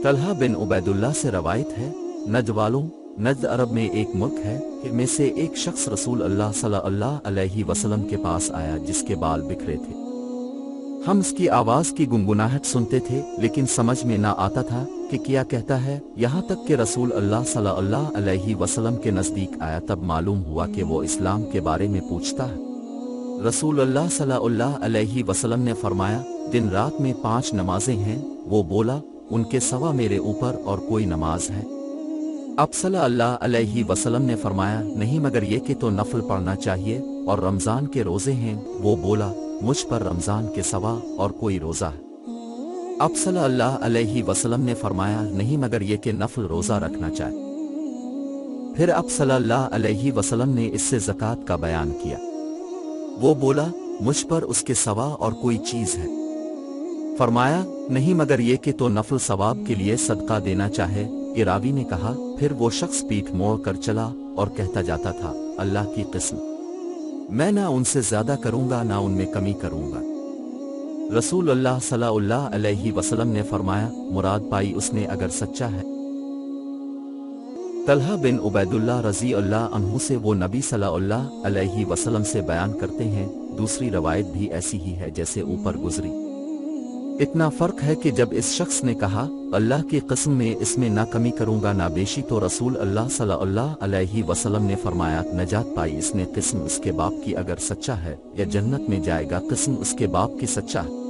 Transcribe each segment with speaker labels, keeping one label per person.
Speaker 1: तलहा बिन उबैदुल्लाह से रवायत है, नज्द वालों, नज्द अरब में एक मुल्क है, इनमें से एक शख्स रसूल अल्लाह सल्लल्लाहु अलैहि वसल्लम के पास आया जिसके बाल बिखरे थे। हम उसकी आवाज़ की गुनगुनाहट सुनते थे लेकिन समझ में ना आता था कि क्या कहता है, यहाँ तक कि रसूल अल्लाह सल्लल्लाहु अलैहि वसल्लम के नज़दीक आया तब मालूम हुआ कि वो इस्लाम के बारे में पूछता है। रसूल अल्लाह सल्लल्लाहु अलैहि वसल्लम ने फरमाया, दिन रात में 5 नमाजें हैं। वो बोला, उनके सवा मेरे ऊपर और कोई नमाज है? अब सल्लल्लाहु अलैहि वसल्लम ने फरमाया, नहीं मगर ये कि तो नफल पढ़ना चाहिए, और रमज़ान के रोज़े हैं। वो बोला, मुझ पर रमज़ान के सवा और कोई रोज़ा है? अब सल्लल्लाहु अलैहि वसल्लम ने फरमाया, नहीं मगर ये कि नफल रोज़ा रखना चाहिए। फिर अब सल्लल्लाहु अलैहि वसल्लम ने इससे ज़कात का बयान किया। वो बोला, मुझ पर उसके सवा और कोई चीज़ है? फरमाया, नहीं मगर ये कि तो नफल सवाब के लिए सदका देना चाहे। रावी ने कहा, फिर वो शख्स पीठ मोड़ कर चला और कहता जाता था, अल्लाह की कसम, मैं ना उनसे ज्यादा करूंगा ना उनमें कमी करूंगा। रसूल अल्लाह सल्लल्लाहु अलैहि वसल्लम ने फरमाया, मुराद पाई उसने अगर सच्चा है। तलहा बिन उबैदुल्लाह रज़ी अल्लाह अन्हु से वो नबी सल्लल्लाहु अलैहि वसल्लम से बयान करते हैं, दूसरी रवायत भी ऐसी ही है जैसे ऊपर गुजरी। इतना फर्क है कि जब इस शख्स ने कहा, अल्लाह की कसम में इसमें ना कमी करूंगा ना बेशी, तो रसूल अल्लाह सल्लल्लाहु अलैहि वसल्लम ने फरमाया, नजात पाई इसने। किस्म उसके बाप की अगर सच्चा है या जन्नत में जाएगा। किस्म उसके बाप की सच्चा है।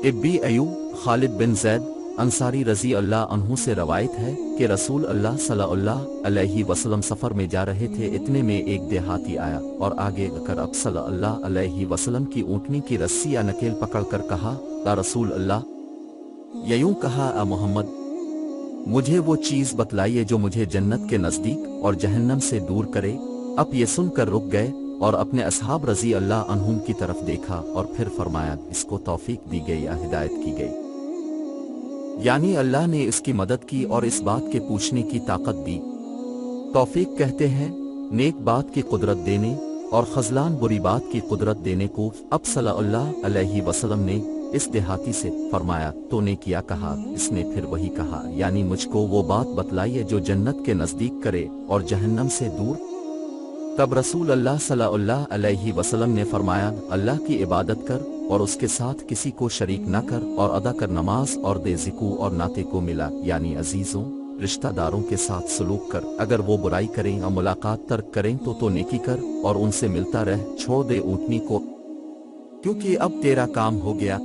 Speaker 1: इब्बी अयूब खालिद बिन ज़ैद अंसारी रज़ी अल्लाह अन्हु से रवायत है कि रसूल अल्लाह सल्लल्लाहु अलैहि वसल्लम सफ़र में जा रहे थे। इतने में एक देहाती आया और आगे कर अब सल्लल्लाहु अलैहि वसल्लम की ऊँटनी की रस्सी या नकेल पकड़कर कहा, या रसूल अल्लाह, या यूं कहा, आ मोहम्मद, मुझे वो चीज़ बतलाइए जो मुझे जन्नत के नज़दीक और जहन्नम से दूर करे। अब ये सुनकर रुक गए और अपने असहाब रज़ी अल्लाह अन्हुम की तरफ देखा और फिर फरमाया, इसको तौफीक दी गई या हिदायत की गई, यानी अल्लाह ने इसकी मदद की और इस बात के पूछने की ताकत दी। तौफीक कहते हैं नेक बात की कुदरत देने और खज़लान बुरी बात की कुदरत देने को। अब सल्लल्लाहु अलैहि वसल्लम ने इस देहाती से फरमाया, तूने क्या कहा? इसने फिर वही कहा, यानी मुझको वो बात बतलाइए जो जन्नत के नज़दीक करे और जहन्नम से दूर। तब रसूल अल्लाह सल्लल्लाहु अलैहि वसल्लम ने फरमाया, अल्लाह की इबादत कर और उसके साथ किसी को शरीक न कर, और अदा कर नमाज, और दे ज़िकू और नाते को मिला, यानी अजीज़ों रिश्तेदारों के साथ सलूक कर। अगर वो बुराई करें और मुलाकात तर्क करें तो नेकी कर और उनसे मिलता रह। छोड़ दे ऊँटनी को, क्योंकि अब तेरा काम हो गया।